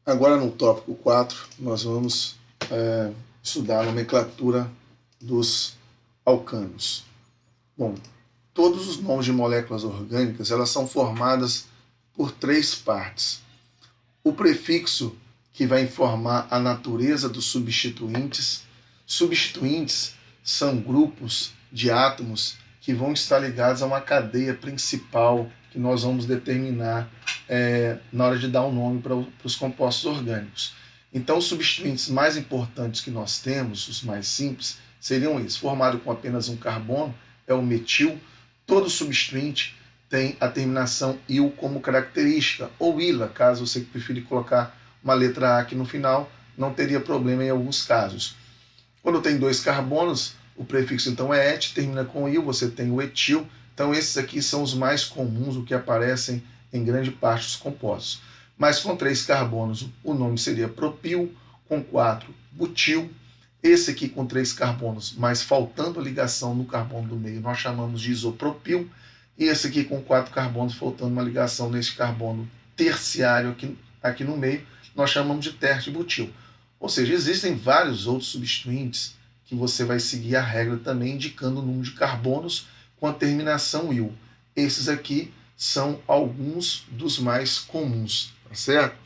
Agora no tópico 4, nós vamos estudar a nomenclatura dos alcanos. Bom, todos os nomes de moléculas orgânicas elas são formadas por três partes. O prefixo, que vai informar a natureza dos substituintes. Substituintes são grupos de átomos que vão estar ligados a uma cadeia principal que nós vamos determinar na hora de dar um nome para os compostos orgânicos. Então, os substituintes mais importantes que nós temos, os mais simples, seriam esses. Formado com apenas um carbono, é o metil. Todo substituinte tem a terminação -il como característica, ou -ila, caso você preferir colocar uma letra A aqui no final, não teria problema em alguns casos. Quando tem dois carbonos, o prefixo então é -et, termina com -il, você tem o etil. Então esses aqui são os mais comuns, o que aparecem em grande parte dos compostos. Mas com 3 carbonos, o nome seria propil, com 4, butil. Esse aqui com 3 carbonos, mas faltando a ligação no carbono do meio, nós chamamos de isopropil. E esse aqui com 4 carbonos, faltando uma ligação nesse carbono terciário aqui no meio, nós chamamos de tertibutil. Ou seja, existem vários outros substituintes que você vai seguir a regra também, indicando o número de carbonos com a terminação -il. Esses aqui são alguns dos mais comuns, tá certo?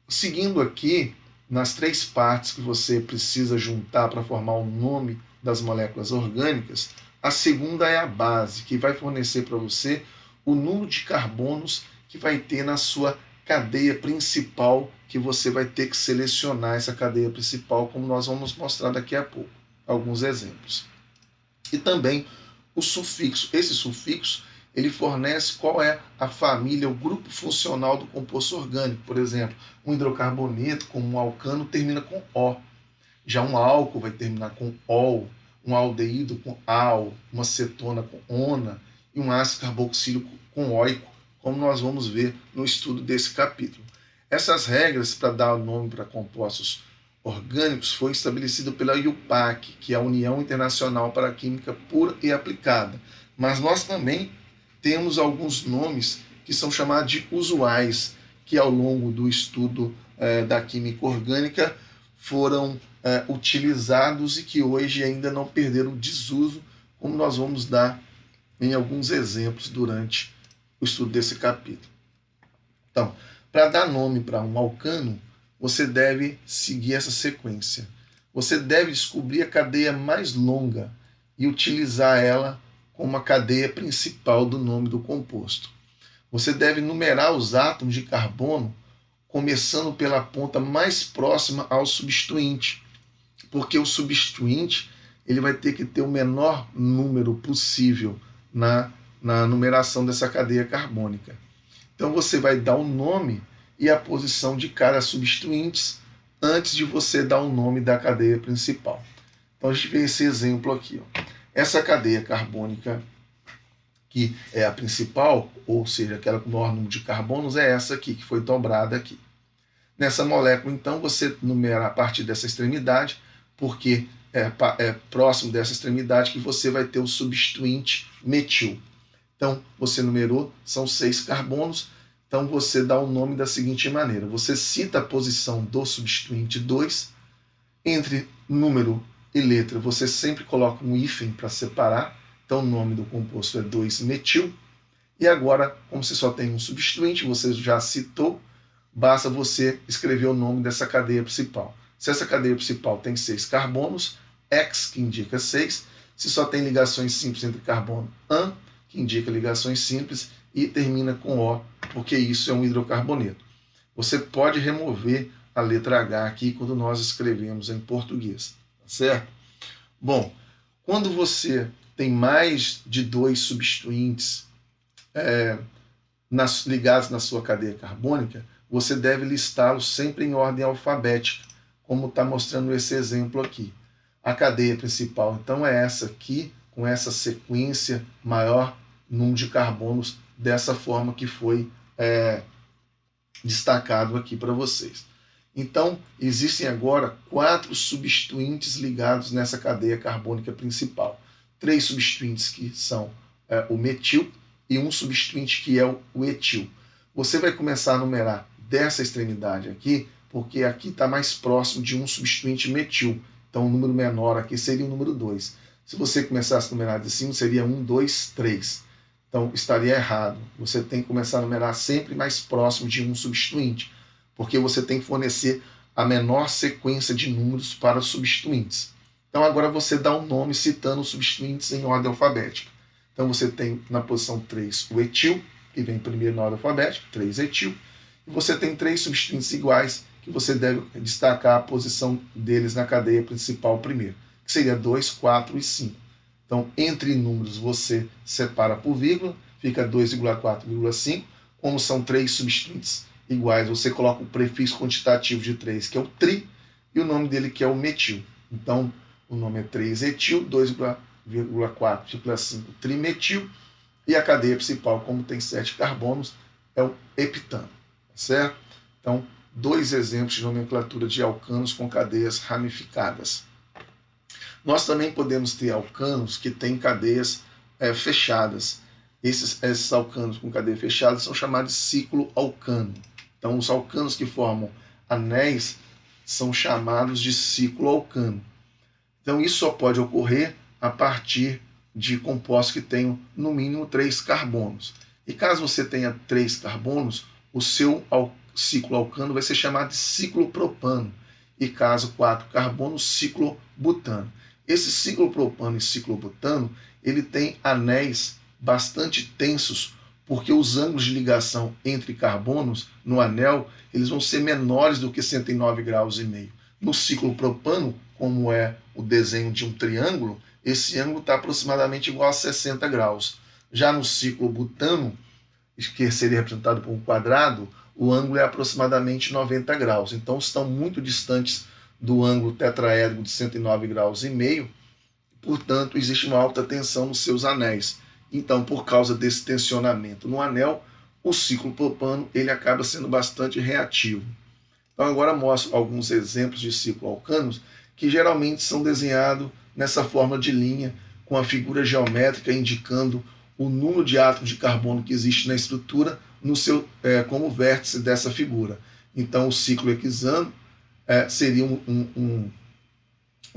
Seguindo aqui, nas 3 partes que você precisa juntar para formar o nome das moléculas orgânicas, a segunda é a base, que vai fornecer para você o número de carbonos que vai ter na sua cadeia principal, que você vai ter que selecionar essa cadeia principal, como nós vamos mostrar daqui a pouco, alguns exemplos. E também o sufixo. Esse sufixo ele fornece qual é a família, o grupo funcional do composto orgânico. Por exemplo, um hidrocarboneto, como um alcano, termina com O. Já um álcool vai terminar com OL, um aldeído com AL, uma cetona com ONA e um ácido carboxílico com OICO, como nós vamos ver no estudo desse capítulo. Essas regras para dar nome para compostos orgânicos foi estabelecido pela IUPAC, que é a União Internacional para a Química Pura e Aplicada. Mas nós também temos alguns nomes que são chamados de usuais, que ao longo do estudo da química orgânica foram utilizados e que hoje ainda não perderam desuso, como nós vamos dar em alguns exemplos durante o estudo desse capítulo. Então, para dar nome para um alcano, você deve seguir essa sequência. Você deve descobrir a cadeia mais longa e utilizar ela como a cadeia principal do nome do composto. Você deve numerar os átomos de carbono começando pela ponta mais próxima ao substituinte, porque o substituinte ele vai ter que ter o menor número possível na numeração dessa cadeia carbônica. Então você vai dar o nome e a posição de cada substituinte antes de você dar o nome da cadeia principal. Então a gente vê esse exemplo aqui. Essa cadeia carbônica, que é a principal, ou seja, aquela com o maior número de carbonos, é essa aqui, que foi dobrada aqui. Nessa molécula, então, você numera a partir dessa extremidade, porque é próximo dessa extremidade que você vai ter o substituinte metil. Então, você numerou, são 6 carbonos, então você dá o nome da seguinte maneira. Você cita a posição do substituinte 2, entre número e letra você sempre coloca um hífen para separar, então o nome do composto é 2-metil, e agora, como você só tem um substituinte, você já citou, basta você escrever o nome dessa cadeia principal. Se essa cadeia principal tem 6 carbonos, X, que indica 6, se só tem ligações simples entre carbono, AN, que indica ligações simples, e termina com O, porque isso é um hidrocarboneto. Você pode remover a letra H aqui quando nós escrevemos em português, tá certo? Bom, quando você tem mais de 2 substituintes ligados na sua cadeia carbônica, você deve listá-los sempre em ordem alfabética, como está mostrando esse exemplo aqui. A cadeia principal, então, é essa aqui, com essa sequência, maior número de carbonos, dessa forma que foi destacado aqui para vocês. Então, existem agora 4 substituintes ligados nessa cadeia carbônica principal. 3 substituintes que são o metil e um substituinte que é o etil. Você vai começar a numerar dessa extremidade aqui, porque aqui está mais próximo de um substituinte metil. Então o número menor aqui seria o número 2. Se você começasse a numerar de cima, seria 1, 2, 3. Então estaria errado. Você tem que começar a numerar sempre mais próximo de um substituinte, porque você tem que fornecer a menor sequência de números para os substituintes. Então agora você dá um nome citando os substituintes em ordem alfabética. Então você tem na posição 3 o etil, que vem primeiro na ordem alfabética, 3-etil, e você tem 3 substituintes iguais, que você deve destacar a posição deles na cadeia principal primeiro, que seria 2, 4 e 5. Então, entre números você separa por vírgula, fica 2,4,5. Como são 3 substituintes iguais, você coloca o prefixo quantitativo de 3, que é o tri, e o nome dele que é o metil. Então, o nome é 3-etil, 2,4,5 trimetil, e a cadeia principal, como tem 7 carbonos, é o heptano, certo? Então, 2 exemplos de nomenclatura de alcanos com cadeias ramificadas. Nós também podemos ter alcanos que têm cadeias fechadas. Esses alcanos com cadeia fechada são chamados de ciclo-alcano. Então, os alcanos que formam anéis são chamados de ciclo-alcano. Então, isso só pode ocorrer a partir de compostos que tenham no mínimo 3 carbonos. E caso você tenha 3 carbonos, o seu ciclo-alcano vai ser chamado de ciclopropano. E caso 4 carbonos, ciclobutano. Esse ciclopropano e ciclobutano, ele tem anéis bastante tensos, porque os ângulos de ligação entre carbonos no anel, eles vão ser menores do que 109,5 graus. No ciclopropano, como é o desenho de um triângulo, esse ângulo está aproximadamente igual a 60 graus. Já no ciclobutano, que seria representado por um quadrado, o ângulo é aproximadamente 90 graus. Então estão muito distantes do ângulo tetraédrico de 109,5 graus, portanto existe uma alta tensão nos seus anéis. Então, por causa desse tensionamento no anel, o ciclopropano ele acaba sendo bastante reativo. Então agora mostro alguns exemplos de cicloalcanos que geralmente são desenhados nessa forma de linha, com a figura geométrica indicando o número de átomos de carbono que existe na estrutura no seu, como vértice dessa figura. Então, o ciclo hexano seria um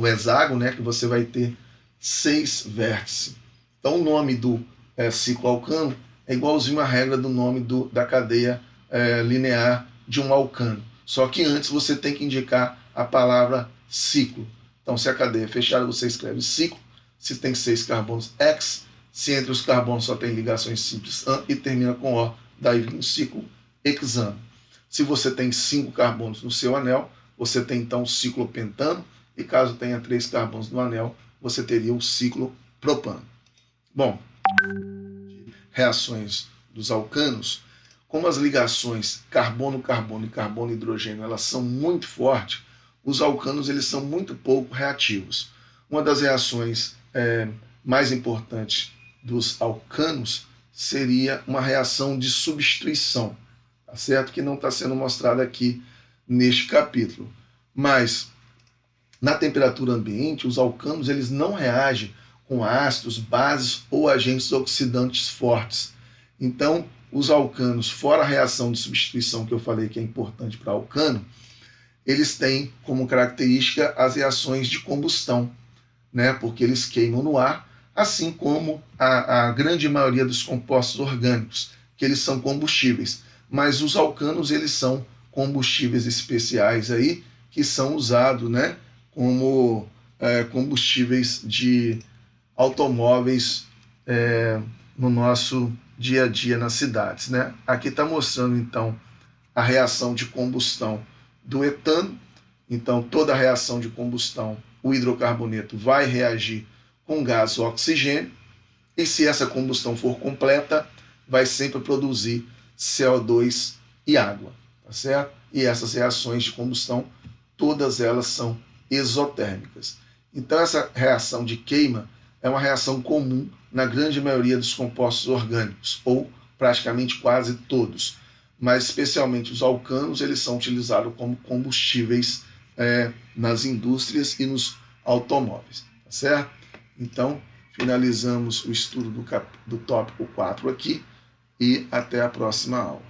hexágono, né, que você vai ter 6 vértices. Então, o nome do ciclo alcano é igualzinho à regra do nome da cadeia linear de um alcano. Só que antes você tem que indicar a palavra ciclo. Então, se a cadeia é fechada, você escreve ciclo. Se tem 6 carbonos, hex. Se entre os carbonos só tem ligações simples, an, e termina com O, daí vem o ciclo hexano. Se você tem 5 carbonos no seu anel, você tem então o ciclo pentano, e caso tenha 3 carbonos no anel, você teria o ciclo propano. Bom, reações dos alcanos, como as ligações carbono-carbono e carbono-hidrogênio elas são muito fortes, os alcanos eles são muito pouco reativos. Uma das reações mais importantes dos alcanos seria uma reação de substituição, tá certo? Que não está sendo mostrada aqui neste capítulo. Mas na temperatura ambiente, os alcanos eles não reagem com ácidos, bases ou agentes oxidantes fortes. Então, os alcanos, fora a reação de substituição que eu falei que é importante para alcano, eles têm como característica as reações de combustão, né? Porque eles queimam no ar, assim como a grande maioria dos compostos orgânicos, que eles são combustíveis. Mas os alcanos, eles são combustíveis especiais aí, que são usados, né, como combustíveis de automóveis no nosso dia a dia nas cidades, né? Aqui está mostrando, então, a reação de combustão do etano. Então, toda a reação de combustão, o hidrocarboneto vai reagir com gás ou oxigênio, e se essa combustão for completa, vai sempre produzir CO2 e água, tá certo? E essas reações de combustão, todas elas são exotérmicas. Então, essa reação de queima é uma reação comum na grande maioria dos compostos orgânicos, ou praticamente quase todos. Mas, especialmente os alcanos, eles são utilizados como combustíveis nas indústrias e nos automóveis, tá certo? Então, finalizamos o estudo do tópico 4 aqui, e até a próxima aula.